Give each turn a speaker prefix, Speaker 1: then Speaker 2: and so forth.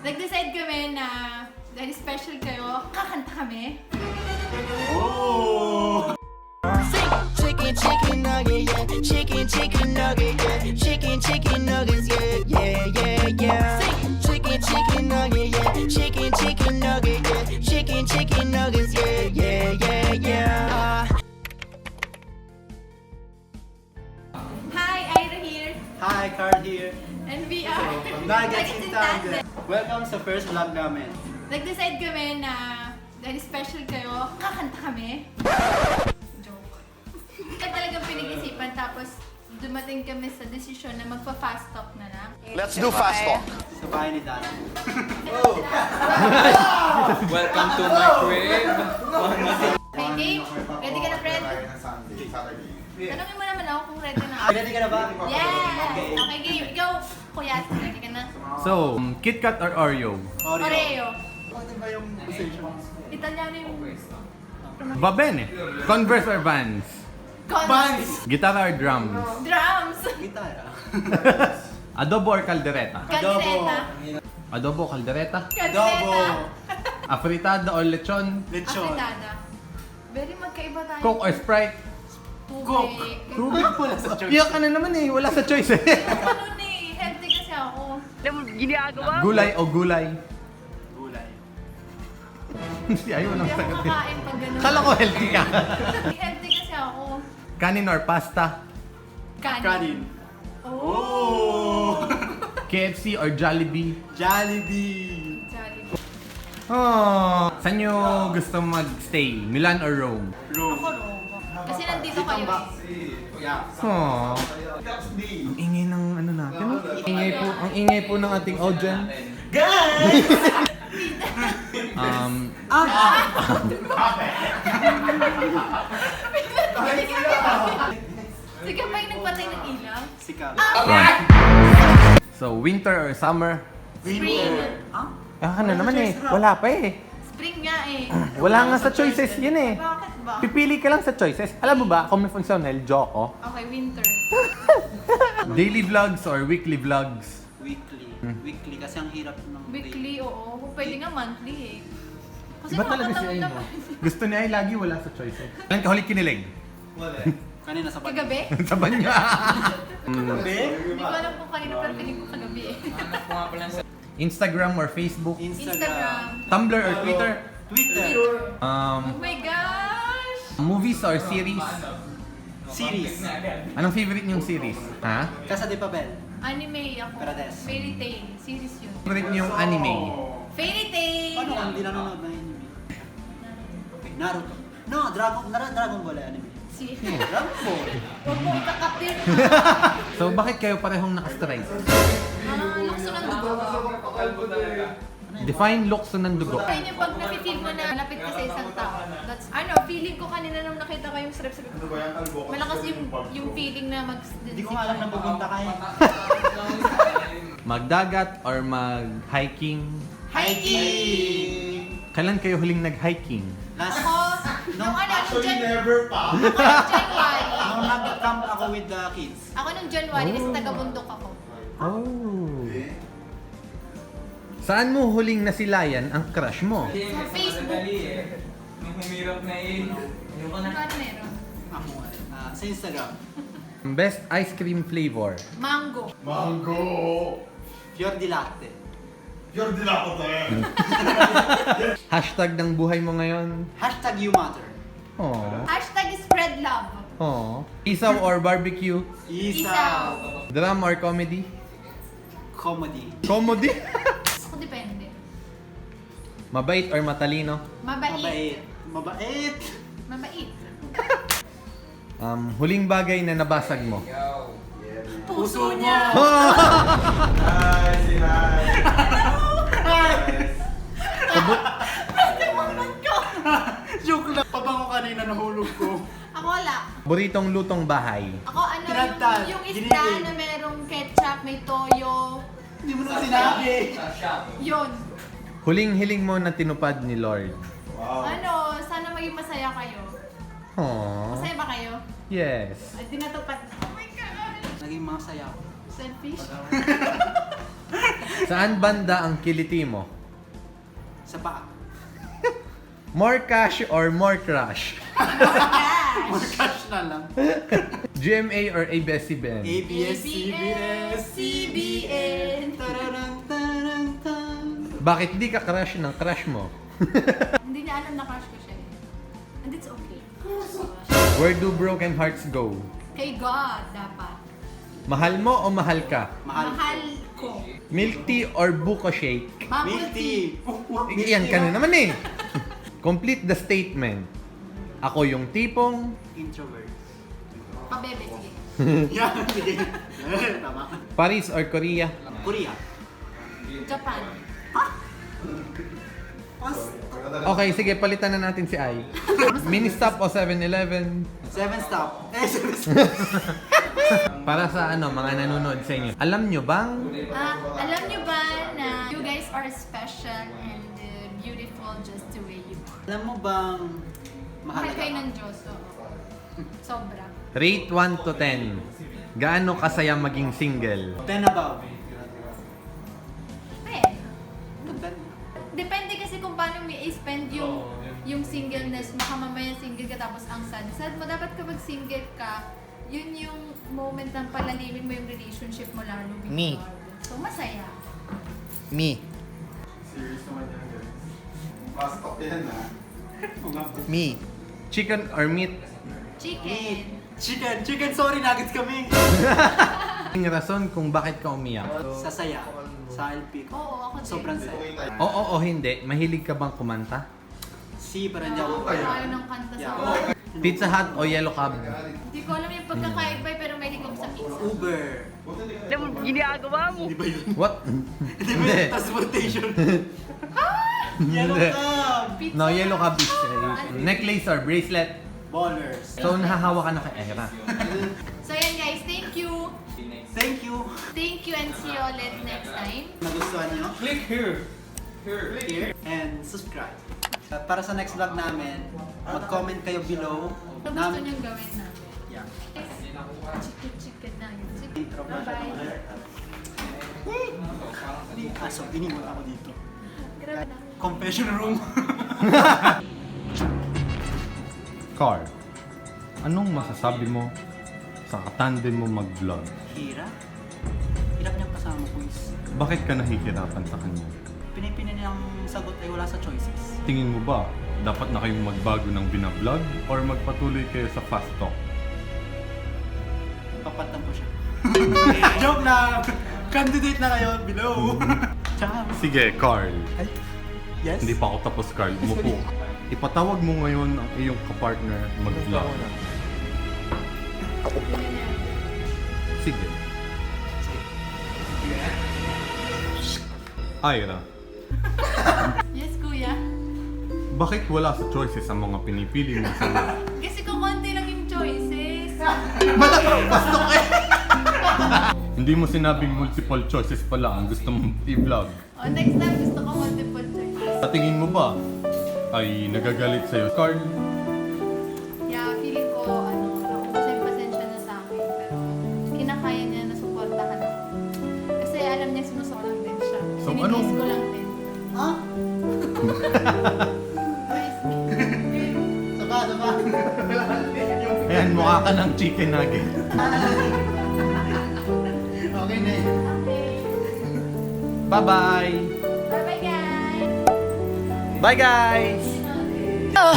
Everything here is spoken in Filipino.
Speaker 1: Nag-decide kami na dahil special kayo, kakanta kami.
Speaker 2: Oh!
Speaker 3: Chicken, chicken nugget, yeah. Chicken nugget, yeah. Chicken nuggets, yeah, yeah, yeah, yeah. Chicken nugget, yeah. Chicken nugget, yeah. Chicken nuggets, yeah, yeah, yeah, yeah.
Speaker 1: Hi, Ira here.
Speaker 2: Hi, Carl here.
Speaker 1: And we are
Speaker 2: Nagkasintante. Welcome sa first vlog namin.
Speaker 1: Nag-decide kami na dahil special kayo, kakanta kami. Joke. Ito talagang pinag-isipan, tapos dumating kami sa desisyon na magpa-fast talk na lang.
Speaker 4: Let's do fast talk.
Speaker 2: Sa bahay ni Dad.
Speaker 5: Welcome to my crib.
Speaker 1: Okay, game? Ready ka na, friend? Tanungin mo naman ako kung ready na ako.
Speaker 2: Ready ka na ba?
Speaker 1: Yeah! Okay, game. Ikaw, kuya, ready ka na?
Speaker 6: So, Kit Kat or Oreo?
Speaker 1: Oreo.
Speaker 2: Ano ba yung position?
Speaker 1: Italiano yung...
Speaker 6: Va bene. Converse or Vans?
Speaker 1: Cons.
Speaker 6: Guitar or drums?
Speaker 1: Drums.
Speaker 2: Gitara.
Speaker 6: Adobo or caldereta?
Speaker 1: Caldereta.
Speaker 6: Adobo, caldereta?
Speaker 2: Adobo.
Speaker 1: Caldereta.
Speaker 6: Afritada or lechon?
Speaker 2: Lechon.
Speaker 1: Afritada. Very magkaiba tayo.
Speaker 6: Coke or Sprite?
Speaker 1: Tubig.
Speaker 6: Tubig?
Speaker 2: Wala sa choice.
Speaker 6: Iyak ka na naman eh, wala sa choice eh.
Speaker 1: Ano eh, healthy kasi ako.
Speaker 6: Gulay o gulay?
Speaker 2: Gulay.
Speaker 6: Hindi, ayaw
Speaker 1: Hindi
Speaker 6: nang
Speaker 1: ako
Speaker 6: sagutin.
Speaker 1: kakain pag ganun.
Speaker 6: Kala ko healthy ka.
Speaker 1: Healthy kasi ako.
Speaker 6: Kanin or pasta?
Speaker 2: Kanin.
Speaker 1: Oh.
Speaker 6: KFC or Jollibee?
Speaker 2: Jollibee.
Speaker 1: Jollibee.
Speaker 6: Oh, saan nyo gusto mag-stay? Milan or Rome?
Speaker 2: Rome.
Speaker 1: Ako Rome. Kasi nandito kayo eh.
Speaker 6: Oh. Ang ingay ng ano natin, no? Ang ingay po ng ating audience.
Speaker 1: Sige pa yung nagpatay ng ilaw.
Speaker 2: Sikaw.
Speaker 6: So, winter or summer?
Speaker 1: Spring.
Speaker 6: Ah, ano naman eh. Wala pa eh.
Speaker 1: Spring nga eh.
Speaker 6: Wala nga sa choices yun eh.
Speaker 1: Bakit ba?
Speaker 6: Pipili ka lang sa choices. Alam mo ba, kung may functional, Joko?
Speaker 1: Okay, winter.
Speaker 6: Daily vlogs or weekly vlogs?
Speaker 2: Weekly. Weekly kasi ang hirap ng
Speaker 1: Weekly, oo. Pwede nga monthly eh. Kasi
Speaker 6: Iba talaga si
Speaker 1: makakataon
Speaker 6: Ay.
Speaker 1: naman.
Speaker 6: Gusto niya ay lagi wala sa choices. Kailan ka huli kinilig?
Speaker 2: Kanina sa bahay.
Speaker 1: Kagabi?
Speaker 6: Sa banyo.
Speaker 2: Kagabi?
Speaker 1: Hindi ko alam kung kanina, pero piling ko kagabi eh.
Speaker 6: Instagram or Facebook?
Speaker 1: Instagram.
Speaker 6: Tumblr or Twitter?
Speaker 2: Twitter.
Speaker 1: Oh my gosh!
Speaker 6: Movies or series?
Speaker 2: Series.
Speaker 6: Anong favorite niyong series? Ha?
Speaker 2: Casa de Papel.
Speaker 1: Anime ako.
Speaker 2: Paradise.
Speaker 1: Fairy Tail. Series yun.
Speaker 6: Favorite niyong anime?
Speaker 1: Fairy Tail!
Speaker 2: Paano kung hindi nanonood ng anime? Okay, Naruto. No, Dragon Ball anime.
Speaker 1: Si...
Speaker 2: Dragon Ball.
Speaker 1: Huwag mo ikakapir.
Speaker 6: So, bakit kayo parehong nakastrike?
Speaker 1: Lukso ng dugo.
Speaker 6: Define lukso ng dugo.
Speaker 1: Kaya yung pag napifeel mo na malapit ka sa isang tao. That's, feeling ko kanina nung nakita ko yung strep, sabi ko, malakas yung feeling na mag...
Speaker 2: Hindi ko nga alam na pupunta ka eh.
Speaker 6: Magdagat or mag-hiking?
Speaker 1: Hiking!
Speaker 6: Kailan kayo huling nag-hiking?
Speaker 2: Last,
Speaker 1: Ako, nung
Speaker 4: Never pa.
Speaker 1: January.
Speaker 2: nung nag-camp ako with the kids.
Speaker 1: Ako nung January kasi taga-bundok ako.
Speaker 6: Oh. Saan mo huling nasilayan ang crush mo?
Speaker 1: Sa Facebook.
Speaker 5: Nung humirap na eh.
Speaker 1: Ano meron?
Speaker 2: Ako sa Instagram.
Speaker 6: Best ice cream flavor?
Speaker 1: Mango.
Speaker 4: Mango.
Speaker 2: Fior di latte.
Speaker 4: You're the lapo tayo.
Speaker 6: Hashtag ng buhay mo ngayon?
Speaker 2: Hashtag you matter.
Speaker 6: Oh.
Speaker 1: Hashtag spread love.
Speaker 6: Oh. Isaw or barbecue?
Speaker 1: Isaw.
Speaker 6: Drama or comedy?
Speaker 2: Comedy.
Speaker 6: Comedy?
Speaker 1: Ako depende.
Speaker 6: Mabait or matalino?
Speaker 1: Mabait.
Speaker 2: Mabait.
Speaker 1: Mabait.
Speaker 6: Huling bagay na nabasag mo?
Speaker 1: Puso niya.
Speaker 2: Joke lang. Pabango kanina nahulog ko.
Speaker 1: Ako wala.
Speaker 6: Buritong lutong bahay?
Speaker 1: Ako
Speaker 2: Pinagtal.
Speaker 1: yung isda
Speaker 2: Giniling.
Speaker 1: na merong ketchup, may toyo.
Speaker 2: Hindi mo na sinabi.
Speaker 1: Yun.
Speaker 6: Huling-hiling mo na tinupad ni Lord?
Speaker 1: Ano, sana maging masaya kayo.
Speaker 6: Aww.
Speaker 1: Masaya ba kayo?
Speaker 6: Yes.
Speaker 1: Ay, tinatupad. Oh my God!
Speaker 2: Naging masaya ako.
Speaker 1: Selfish.
Speaker 6: Saan banda ang kiliti mo?
Speaker 2: Sa paa.
Speaker 6: More cash or more crush?
Speaker 2: More cash na lang.
Speaker 6: GMA or ABS-CBN?
Speaker 2: ABS-CBN.
Speaker 1: CBN.
Speaker 2: Tararang, tarang, tarang.
Speaker 6: Bakit di ka crush ng crush mo?
Speaker 1: Hindi niya alam na crush ko siya. And it's okay.
Speaker 6: Where do broken hearts go?
Speaker 1: Kay God, dapat.
Speaker 6: Mahal mo o mahal ka?
Speaker 1: Mahal ko.
Speaker 6: Milk tea or buko shake?
Speaker 1: Bubble
Speaker 2: Milk
Speaker 1: tea.
Speaker 2: tea.
Speaker 6: Iyan ka na naman eh. Complete the statement. Ako yung tipong...
Speaker 2: Introvert.
Speaker 1: Pabebe, sige.
Speaker 2: Yan, sige. Tama.
Speaker 6: Paris or Korea?
Speaker 2: Korea.
Speaker 1: Japan.
Speaker 2: Pas.
Speaker 6: Okay, sige, palitan na natin si Ai. Mini-stop o 7-Eleven?
Speaker 2: 7 stop. 7 stop.
Speaker 6: Para sa ano, mga nanonood sa inyo. Alam nyo bang
Speaker 1: Alam niyo ba na you guys are special and beautiful just the way you are?
Speaker 2: Alam mo bang
Speaker 1: Mahal
Speaker 2: mahalaga
Speaker 1: kayo
Speaker 2: ka?
Speaker 1: ng Diyos, oo. Sobra.
Speaker 6: rate 1 to 10? Gaano kasaya maging single?
Speaker 2: 10 above.
Speaker 1: 10. Depende kasi kung paano mo i-spend yung singleness mo. Baka mamaya single ka tapos ang sad mo. Dapat kapag single ka, yun yung moment ng palalimin mo yung relationship mo lalo with
Speaker 3: Me.
Speaker 1: God. So, masaya.
Speaker 3: Me.
Speaker 4: Serious naman yan, guys. Fast talk yan, ha?
Speaker 3: Me.
Speaker 6: Chicken or meat?
Speaker 1: Chicken.
Speaker 2: Chicken, sorry, nuggets kami.
Speaker 6: Yung rason kung bakit ka umiyak?
Speaker 2: Sa saya. Sa LP ko.
Speaker 1: Oo, ako din.
Speaker 2: Sobrang saya.
Speaker 6: Oo o hindi. Mahilig ka bang kumanta?
Speaker 2: Si, pero hindi ako.
Speaker 1: Pero ayaw ng kanta sa
Speaker 2: Yeah.
Speaker 6: Pizza Hut o Yellow Cab?
Speaker 1: Hindi ko alam yung pagkakaiba pero may ligom sa pizza.
Speaker 2: Uber.
Speaker 3: Ginagawa mo.
Speaker 2: Di ba yun?
Speaker 6: What?
Speaker 2: Di ba yun? Transportation. Yellow
Speaker 6: Hindi.
Speaker 2: Cab.
Speaker 1: Pizza.
Speaker 6: No, Yellow Cab is necklace or bracelet.
Speaker 2: Ballers.
Speaker 6: So, nahahawa ka na kay Era.
Speaker 1: So yan guys, thank you.
Speaker 2: Thank you.
Speaker 1: Thank you and see you ulit next time.
Speaker 2: Nagustuhan niyo?
Speaker 5: Click here.
Speaker 2: Here. And subscribe. Para sa next vlog namin, mag-comment kayo below.
Speaker 1: Ano gusto niyong gawin namin?
Speaker 2: Yeah.
Speaker 1: Chicken na yun.
Speaker 2: Intro pa siya.
Speaker 1: Bye-bye.
Speaker 2: So, inimot ako dito.
Speaker 1: Grabe na.
Speaker 2: Confession room.
Speaker 6: Carl, anong masasabi mo sa katandem mo mag-vlog?
Speaker 2: Hirap. Hirap niyang kasama ko is.
Speaker 6: Bakit ka nahihirapan sa kanya?
Speaker 2: Pinipinin niyang sagot ay wala sa choices.
Speaker 6: Tingin mo ba, dapat na kayong magbago ng binablog or magpatuloy kayo sa fast talk?
Speaker 2: Papatan ko siya. Joke lang! Candidate na kayo below. Ciao.
Speaker 6: Sige, Carl.
Speaker 2: Ay, yes?
Speaker 6: Hindi pa ako tapos, Carl. Umupo. Ipatawag mo ngayon ang iyong kapartner mag-vlog. Sige. Ira,
Speaker 1: Yes, kuya.
Speaker 6: bakit wala sa choices ang mga pinipili mo sa buhay?
Speaker 1: Kasi kung konti lang yung choices.
Speaker 6: Hindi mo sinabing multiple choices pala ang gusto mong i-vlog.
Speaker 1: O, next time gusto ko multiple choices.
Speaker 6: Sa tingin mo ba ay nagagalit sa'yo? Carl,
Speaker 1: Yeah, feeling ko, naubos yung pasensya na sa akin. Pero kinakaya niya na suportahan ako. Kasi alam niya sinusulang din siya.
Speaker 6: So,
Speaker 1: Sinitiis
Speaker 6: anong-
Speaker 1: ko lang din.
Speaker 2: Ha?
Speaker 1: Nice.
Speaker 2: Saba.
Speaker 6: ayan, mukha ka ng chicken nugget.
Speaker 2: Okay na eh.
Speaker 1: Okay.
Speaker 6: Bye-bye!
Speaker 1: Bye-bye, guys!
Speaker 6: Bye, guys!
Speaker 3: Uh,